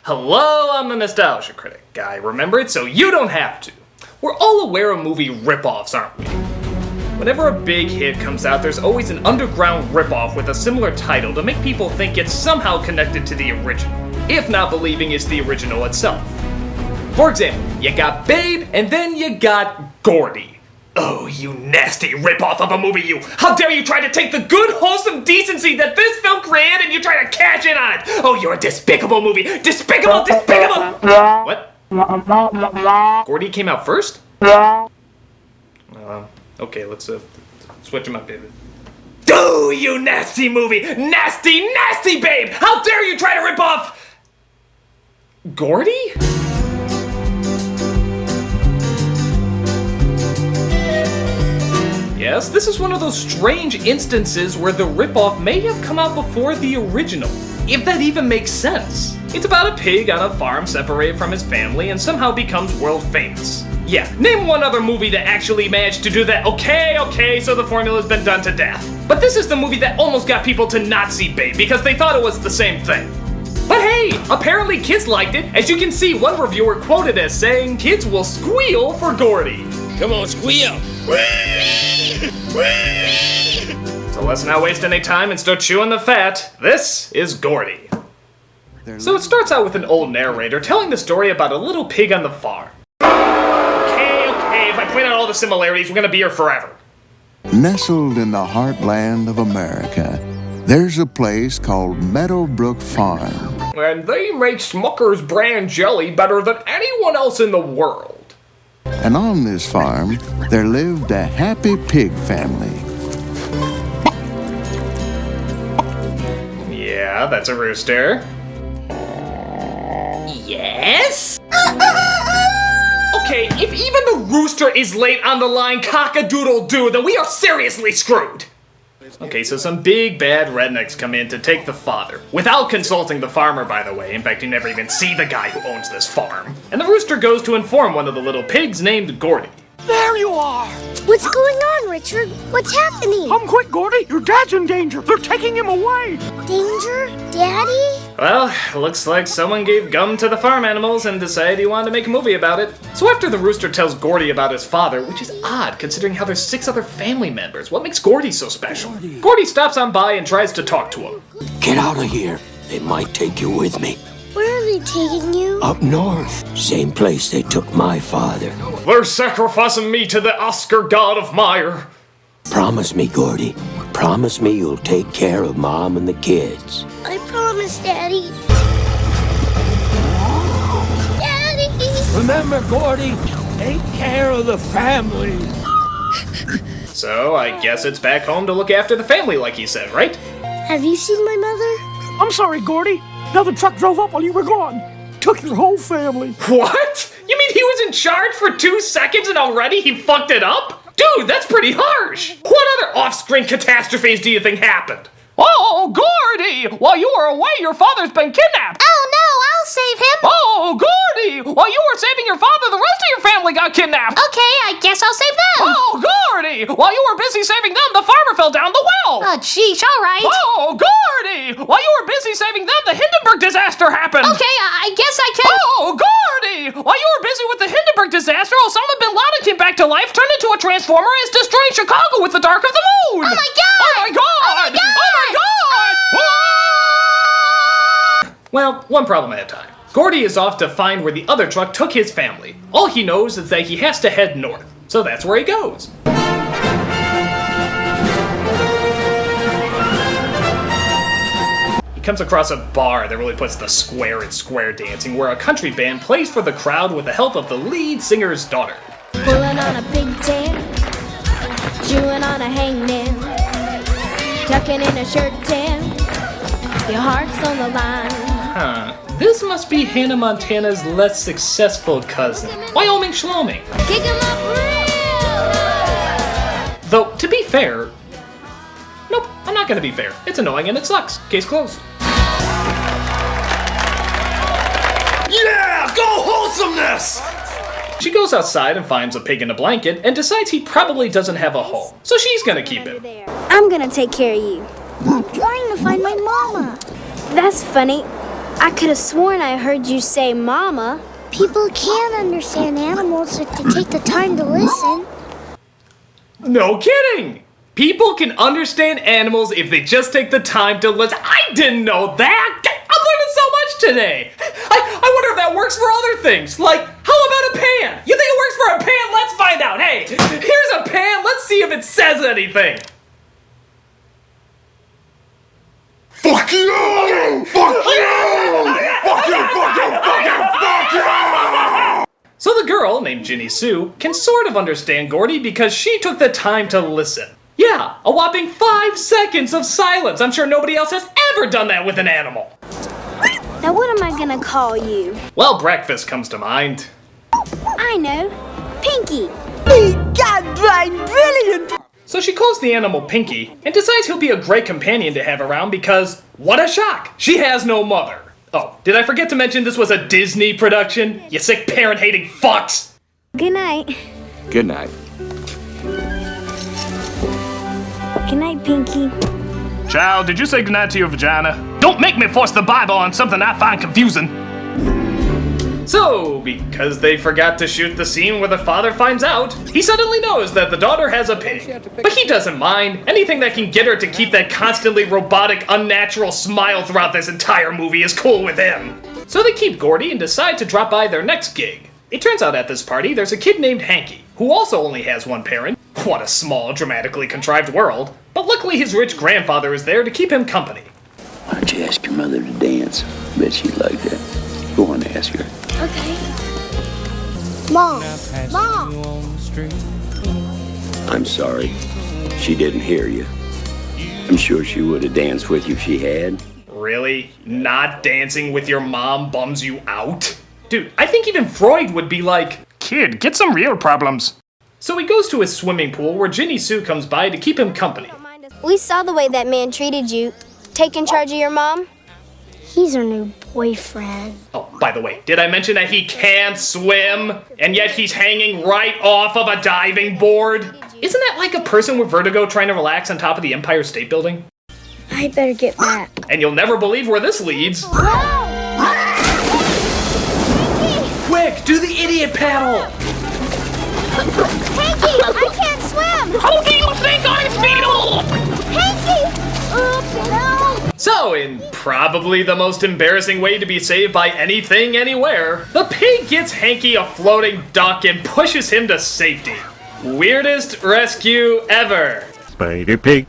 Hello, I'm the Nostalgia Critic. I remember it so you don't have to. We're all aware of movie ripoffs, aren't we? Whenever a big hit comes out, there's always an underground ripoff with a similar title to make people think it's somehow connected to the original, if not believing it's the original itself. For example, you got Babe, and then you got Gordy. Oh, you nasty ripoff of a movie, you! How dare you try to take the good, wholesome decency that this film created and you try to cash in on it! Oh, you're a despicable movie! Despicable! Despicable! What? Gordy came out first? Okay, let's switch him up, David. Oh, you nasty movie! Nasty, nasty Babe! How dare you try to rip off Gordy? Yes, this is one of those strange instances where the ripoff may have come out before the original, if that even makes sense. It's about a pig on a farm separated from his family and somehow becomes world famous. Yeah, name one other movie that actually managed to do that. Okay, so the formula's been done to death. But this is the movie that almost got people to not see Babe because they thought it was the same thing. But hey, apparently kids liked it. As you can see, one reviewer quoted as saying, "Kids will squeal for Gordy." Come on, squeal! So let's not waste any time and start chewing the fat. This is Gordy. So it starts out with an old narrator telling the story about a little pig on the farm. Okay, if I point out all the similarities, we're gonna be here forever. Nestled in the heartland of America, there's a place called Meadowbrook Farm. And they make Smucker's brand jelly better than anyone else in the world. And on this farm, there lived a happy pig family. Yeah, that's a rooster. Yes? Okay, if even the rooster is late on the line cock-a-doodle-doo, then we are seriously screwed. Okay, so some big bad rednecks come in to take the father, without consulting the farmer, by the way. In fact, you never even see the guy who owns this farm. And the rooster goes to inform one of the little pigs named Gordy. There you are! What's going on, Richard? What's happening? Come quick, Gordy! Your dad's in danger! They're taking him away! Danger? Daddy? Well, looks like someone gave gum to the farm animals and decided he wanted to make a movie about it. So after the rooster tells Gordy about his father, which is odd considering how there's 6 other family members, what makes Gordy so special? Gordy stops on by and tries to talk to him. Get out of here. They might take you with me. Where are they taking you? Up north. Same place they took my father. They're sacrificing me to the Oscar god of Meyer. Promise me, Gordy. Promise me you'll take care of Mom and the kids. I promise, Daddy. Daddy! Remember, Gordy, take care of the family. So I guess it's back home to look after the family like he said, right? Have you seen my mother? I'm sorry, Gordy. Another truck drove up while you were gone. Took your whole family. What? You mean he was in charge for 2 seconds and already he fucked it up? Dude, that's pretty harsh. What other off-screen catastrophes do you think happened? Oh, Gordy! While you were away, your father's been kidnapped! Oh no, I'll save him! Oh, Gordy! While you were saving your father, the rest of your family got kidnapped! Okay, I guess I'll save them! Oh, Gordy! While you were busy saving them, the farmer fell down the well! Oh, sheesh, alright. Oh, Gordy! While you were busy saving them, the Hindenburg disaster happened! Okay, I guess I can... Oh, Gordy! While you were busy with the Hindenburg disaster, Osama bin Laden came back to life, turned into a transformer, and is destroying Chicago with the dark of the moon! Oh my god! Oh my god! Oh my god! Oh my god! Well, one problem at a time. Gordy is off to find where the other truck took his family. All he knows is that he has to head north, so that's where he goes. He comes across a bar that really puts the square in square dancing, where a country band plays for the crowd with the help of the lead singer's daughter. Pulling on a pigtail, chewing on a hangnail, tucking in a shirt tail, your heart's on the line. Huh, this must be Hannah Montana's less successful cousin, Wyoming Schloming. Kick 'em up real. Though, to be fair, nope, I'm not gonna be fair. It's annoying and it sucks. Case closed. Yeah! Go wholesomeness! She goes outside and finds a pig in a blanket and decides he probably doesn't have a home, so she's gonna keep him. I'm gonna take care of you. I'm trying to find my mama. That's funny. I could have sworn I heard you say mama. People can understand animals if they take the time to listen. No kidding! People can understand animals if they just take the time to listen. I didn't know that! I'm learning so much today! I wonder if that works for other things. Like, how about a pan? You think it works for a pan? Let's find out. Hey, here's a pan. Let's see if it says anything. Fuck you! Fuck you! Fuck you! Fuck you! Fuck you! Fuck you! So the girl, named Ginny Sue, can sort of understand Gordy because she took the time to listen. Yeah, a whopping 5 seconds of silence. I'm sure nobody else has ever done that with an animal. Now what am I gonna call you? Well, breakfast comes to mind. I know. Pinky. Brilliant! So she calls the animal Pinky and decides he'll be a great companion to have around because, what a shock, she has no mother. Oh, did I forget to mention this was a Disney production? You sick parent-hating fucks! Good night. Good night. Good night, Pinky. Child, did you say goodnight to your vagina? Don't make me force the Bible on something I find confusing. So, because they forgot to shoot the scene where the father finds out, he suddenly knows that the daughter has a pig. But he doesn't mind. Anything that can get her to keep that constantly robotic, unnatural smile throughout this entire movie is cool with him. So they keep Gordy and decide to drop by their next gig. It turns out at this party there's a kid named Hanky, who also only has one parent. What a small, dramatically contrived world. But luckily his rich grandfather is there to keep him company. Why don't you ask your mother to dance? Bet she'd like that. Go on, ask her. Okay. Mom! Mom! I'm sorry. She didn't hear you. I'm sure she would have danced with you if she had. Really? Not dancing with your mom bums you out? Dude, I think even Freud would be like, kid, get some real problems. So he goes to his swimming pool where Ginny Sue comes by to keep him company. We saw the way that man treated you. Taking charge of your mom? He's our new boyfriend. Oh, by the way, did I mention that he can't swim? And yet he's hanging right off of a diving board? Isn't that like a person with vertigo trying to relax on top of the Empire State Building? I better get back. And you'll never believe where this leads. Quick, do the idiot paddle! Hanky, I can't swim! How do you think I feel? Hanky! No! So, in probably the most embarrassing way to be saved by anything, anywhere, the pig gets Hanky a floating duck and pushes him to safety. Weirdest rescue ever. Spider Pig,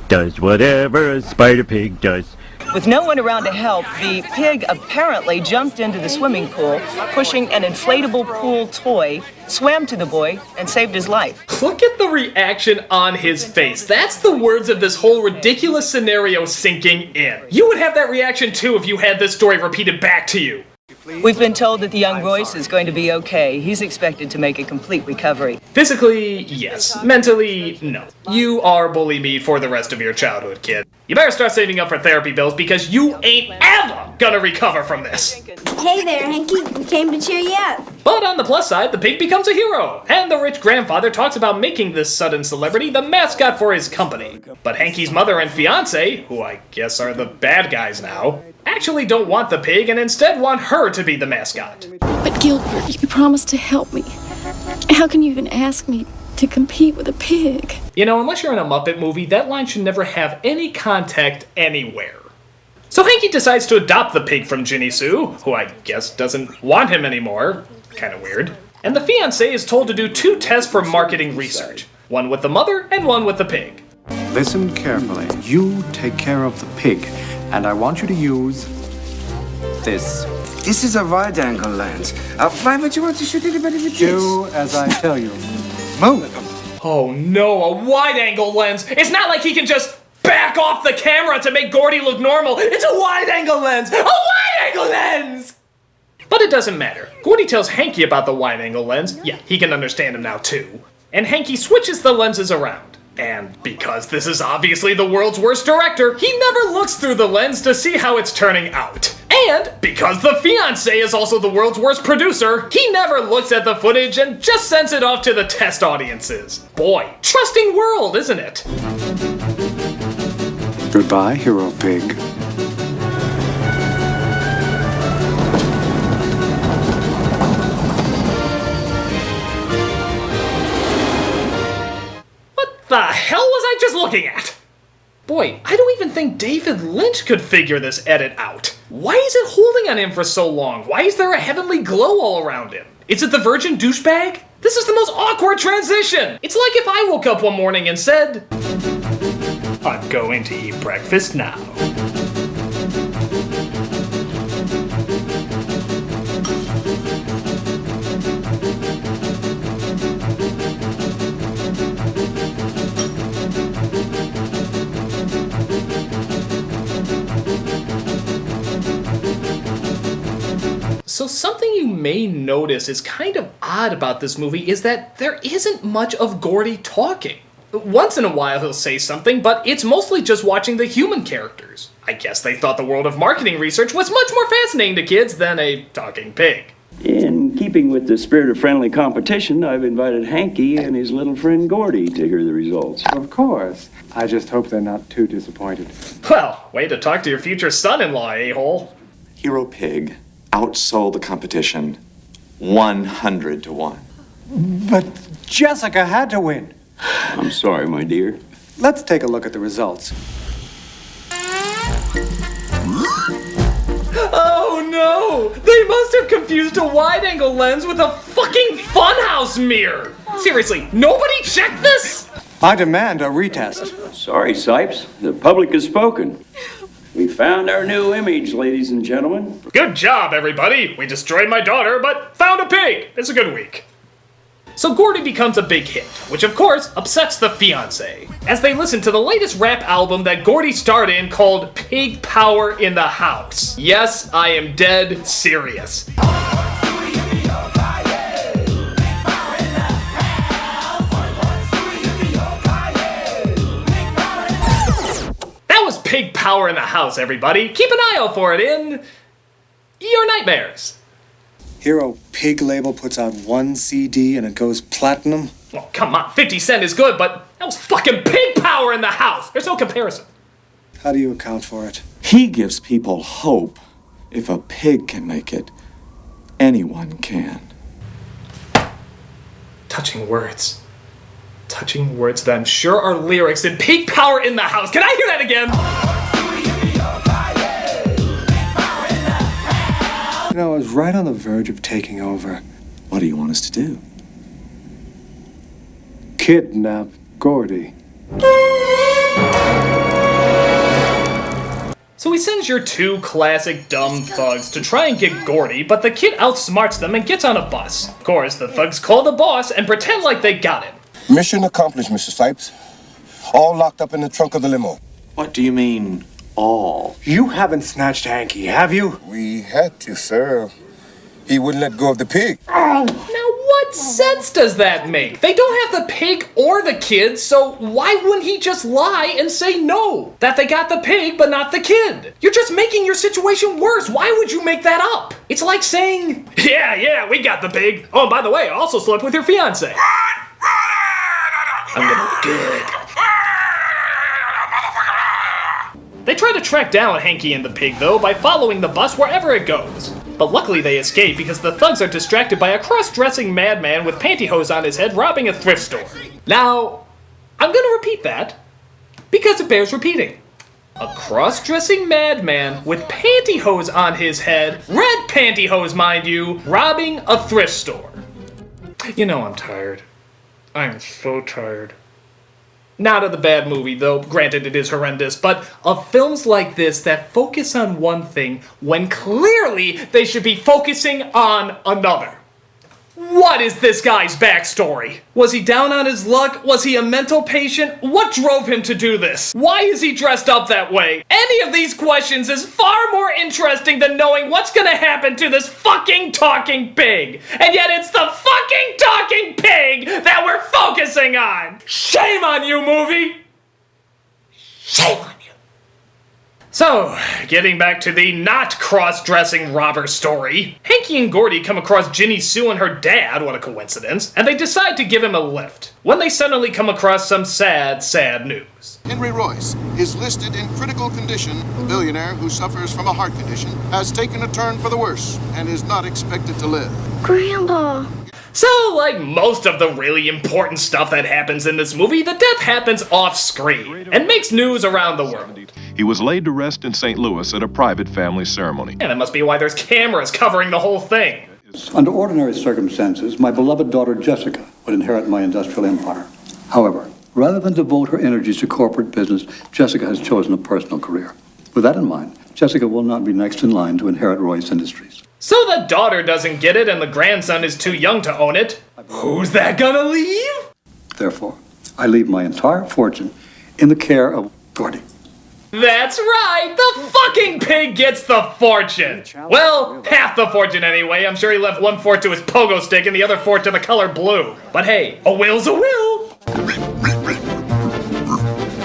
does whatever a Spider Pig does. With no one around to help, the pig apparently jumped into the swimming pool, pushing an inflatable pool toy, swam to the boy, and saved his life. Look at the reaction on his face. That's the words of this whole ridiculous scenario sinking in. You would have that reaction too if you had this story repeated back to you. We've been told that the young Royce is going to be okay. He's expected to make a complete recovery. Physically, yes. Mentally, no. You are bully me for the rest of your childhood, kid. You better start saving up for therapy bills because you ain't ever gonna recover from this. Hey there, Hanky. We came to cheer you up. But on the plus side, the pig becomes a hero, and the rich grandfather talks about making this sudden celebrity the mascot for his company. But Hanky's mother and fiance, who I guess are the bad guys now, actually don't want the pig and instead want her to be the mascot. But Gilbert, you promised to help me. How can you even ask me to compete with a pig? You know, unless you're in a Muppet movie, that line should never have any contact anywhere. So Hanky decides to adopt the pig from Ginny Sue, who I guess doesn't want him anymore. Kinda weird. And the fiancé is told to do 2 tests for marketing research. One with the mother and one with the pig. Listen carefully. You take care of the pig, and I want you to use this. This is a wide-angle lens. Why would you want to shoot anybody with this? Do as I tell you. Move. Oh no, a wide-angle lens! It's not like he can just back off the camera to make Gordy look normal! It's a wide-angle lens! A wide-angle lens! But it doesn't matter. Gordy tells Hanky about the wide-angle lens. Yeah, he can understand him now too. And Hanky switches the lenses around. And because this is obviously the world's worst director, he never looks through the lens to see how it's turning out. And because the fiancé is also the world's worst producer, he never looks at the footage and just sends it off to the test audiences. Boy, trusting world, isn't it? Goodbye, hero pig. the hell was I just looking at? Boy, I don't even think David Lynch could figure this edit out. Why is it holding on him for so long? Why is there a heavenly glow all around him? Is it the virgin douchebag? This is the most awkward transition! It's like if I woke up one morning and said, I'm going to eat breakfast now. So something you may notice is kind of odd about this movie is that there isn't much of Gordy talking. Once in a while he'll say something, but it's mostly just watching the human characters. I guess they thought the world of marketing research was much more fascinating to kids than a talking pig. In keeping with the spirit of friendly competition, I've invited Hanky and his little friend Gordy to hear the results. Of course. I just hope they're not too disappointed. Well, way to talk to your future son-in-law, a-hole. Hero Pig outsold the competition 100 to 1. But Jessica had to win. I'm sorry, my dear. Let's take a look at the results. Oh no! They must have confused a wide-angle lens with a fucking funhouse mirror! Seriously, nobody checked this? I demand a retest. Sorry, Sipes. The public has spoken. We found our new image, ladies and gentlemen. Good job, everybody! We destroyed my daughter, but found a pig! It's a good week. So Gordy becomes a big hit, which of course upsets the fiancé, as they listen to the latest rap album that Gordy starred in called Pig Power in the House. Yes, I am dead serious. That was Pig Power in the House, everybody. Keep an eye out for it in your nightmares. Hero Pig label puts out one CD and it goes platinum? Oh, come on, 50 Cent is good, but that was fucking Pig Power in the House! There's no comparison. How do you account for it? He gives people hope. If a pig can make it, anyone can. Touching words. Touching words that I'm sure are lyrics in Pig Power in the House. Can I hear that again? You know, I was right on the verge of taking over. What do you want us to do? Kidnap Gordy. So he sends your two classic dumb thugs to try and get Gordy, but the kid outsmarts them and gets on a bus. Of course, the thugs call the boss and pretend like they got him. Mission accomplished, Mr. Sipes. All locked up in the trunk of the limo. What do you mean, all? You haven't snatched Hanky, have you? We had to, sir. He wouldn't let go of the pig. Now what sense does that make? They don't have the pig or the kid, so why wouldn't he just lie and say no? That they got the pig but not the kid. You're just making your situation worse. Why would you make that up? It's like saying, yeah, we got the pig. Oh, and by the way, I also slept with your fiancé. I'm gonna be good. They try to track down Hanky and the pig, though, by following the bus wherever it goes. But luckily they escape because the thugs are distracted by a cross-dressing madman with pantyhose on his head robbing a thrift store. Now, I'm gonna repeat that, because it bears repeating. A cross-dressing madman with pantyhose on his head, red pantyhose mind you, robbing a thrift store. You know I'm tired. I'm so tired. Not of the bad movie, though, granted it is horrendous, but of films like this that focus on one thing when clearly they should be focusing on another. What is this guy's backstory? Was he down on his luck? Was he a mental patient? What drove him to do this? Why is he dressed up that way? Any of these questions is far more interesting than knowing what's gonna happen to this fucking talking pig. And yet it's the fucking talking pig that we're focusing on! Shame on you, movie! Shame on you. So, getting back to the not cross-dressing robber story, Hanky and Gordy come across Ginny Sue and her dad, what a coincidence, and they decide to give him a lift, when they suddenly come across some sad, sad news. Henry Royce is listed in critical condition. The billionaire who suffers from a heart condition has taken a turn for the worse and is not expected to live. Grandpa. So, like most of the really important stuff that happens in this movie, the death happens off-screen and makes news around the world. He was laid to rest in St. Louis at a private family ceremony. And that must be why there's cameras covering the whole thing. Under ordinary circumstances, my beloved daughter Jessica would inherit my industrial empire. However, rather than devote her energies to corporate business, Jessica has chosen a personal career. With that in mind, Jessica will not be next in line to inherit Royce Industries. So the daughter doesn't get it and the grandson is too young to own it. Who's that gonna leave? Therefore, I leave my entire fortune in the care of Gordy. That's right, the fucking pig gets the fortune. Well, half the fortune anyway. I'm sure he left 1/4 to his pogo stick and the other 4 to the color blue. But hey, a will's a will.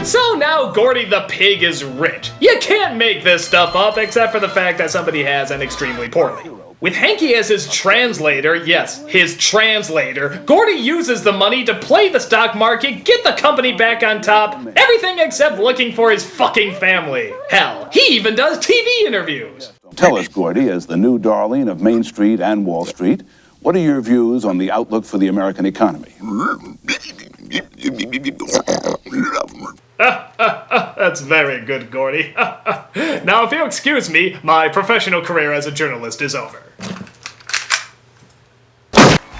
So now Gordy the pig is rich. You can't make this stuff up except for the fact that somebody has, and extremely poorly. With Hanky as his translator, yes, his translator, Gordy uses the money to play the stock market, get the company back on top, everything except looking for his fucking family. Hell, he even does TV interviews. Tell us, Gordy, as the new darling of Main Street and Wall Street, what are your views on the outlook for the American economy? That's very good, Gordy. Now, if you'll excuse me, my professional career as a journalist is over.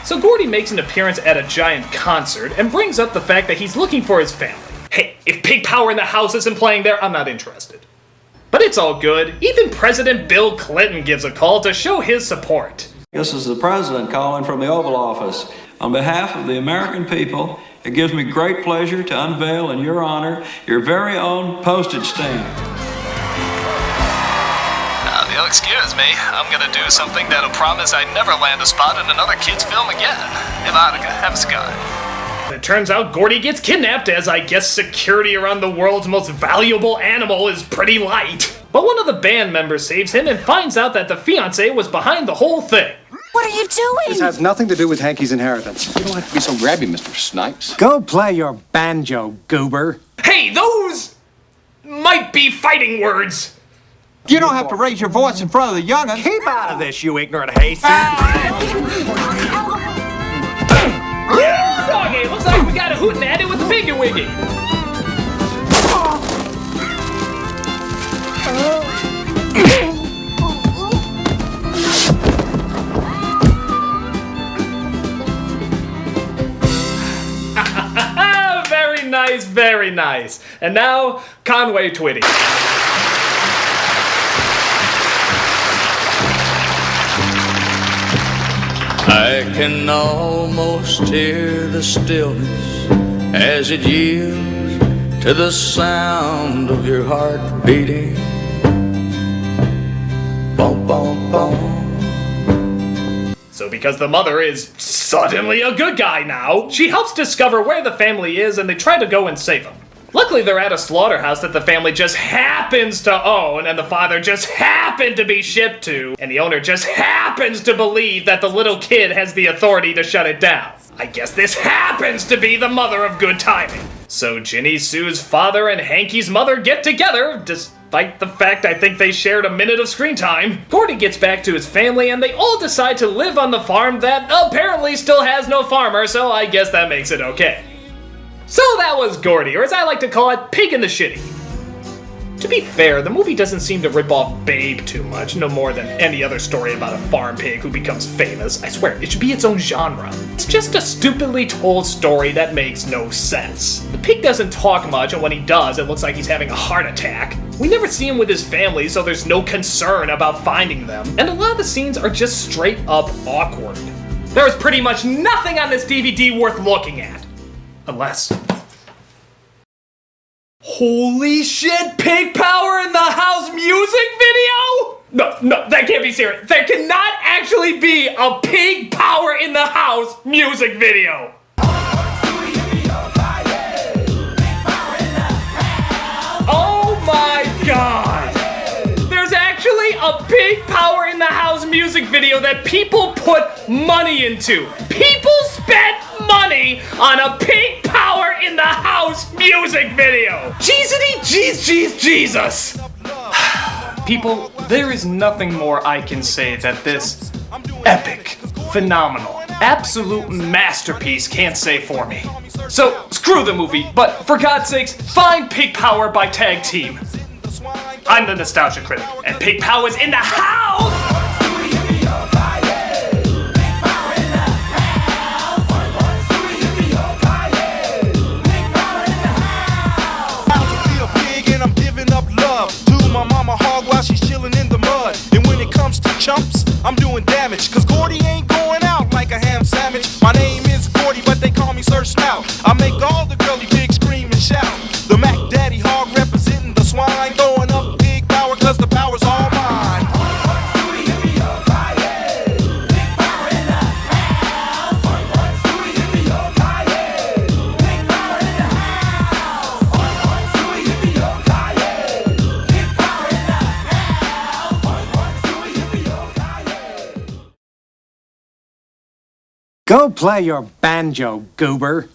So Gordy makes an appearance at a giant concert and brings up the fact that he's looking for his family. Hey, if Pig Power in the House isn't playing there, I'm not interested. But it's all good. Even President Bill Clinton gives a call to show his support. This is the President calling from the Oval Office. On behalf of the American people, it gives me great pleasure to unveil in your honor your very own postage stamp. If you'll excuse me, I'm gonna do something that'll promise I'd never land a spot in another kid's film again. Erotica, have a cigar. It turns out Gordy gets kidnapped as I guess security around the world's most valuable animal is pretty light. But one of the band members saves him and finds out that the fiancé was behind the whole thing. What are you doing? This has nothing to do with Hanky's inheritance. You don't have to be so grabby, Mr. Snipes. Go play your banjo, goober. Hey, those might be fighting words. You don't have to raise your voice in front of the young'un. Keep out of this, you ignorant hayseed. Doggy, looks like we got a hootenanny with a piggy wiggy. Very nice, very nice. And now, Conway Twitty. I can almost hear the stillness as it yields to the sound of your heart beating. Bum, bum, bum. So because the mother is suddenly a good guy now, she helps discover where the family is and they try to go and save them. Luckily they're at a slaughterhouse that the family just happens to own and the father just happened to be shipped to, and the owner just happens to believe that the little kid has the authority to shut it down. I guess this happens to be the mother of good timing. So Ginny Sue's father and Hanky's mother get together, despite the fact I think they shared a minute of screen time. Gordy gets back to his family and they all decide to live on the farm that apparently still has no farmer, so I guess that makes it okay. So that was Gordy, or as I like to call it, Pig in the Shitty. To be fair, the movie doesn't seem to rip off Babe too much, no more than any other story about a farm pig who becomes famous. I swear, it should be its own genre. It's just a stupidly told story that makes no sense. The pig doesn't talk much, and when he does, it looks like he's having a heart attack. We never see him with his family, so there's no concern about finding them, and a lot of the scenes are just straight up awkward. There is pretty much nothing on this DVD worth looking at. Unless... Holy shit, Pig Power in the House music video? No, that can't be serious. There cannot actually be a Pig Power in the House music video. Oh my god. There's actually a Pig Power in the House music video that people put money into. People spent money on a Pig Power in the House music video. Jesus. People, there is nothing more I can say that this epic, phenomenal, absolute masterpiece can't say for me. So, screw the movie, but for God's sakes, find Pig Power by Tag Team. I'm the Nostalgia Critic, and Pig Power's in the house! My mama hog while she's chilling in the mud. And when it comes to chumps, I'm doing damage. Cause Gordy ain't going out like a ham sandwich. My name is Gordy, but they call me Sir Snout. I make all the girly pigs scream and shout. The Mac Daddy hog representing the swine. Throwing up Pig Power cause the power's all mine. Go play your banjo, goober.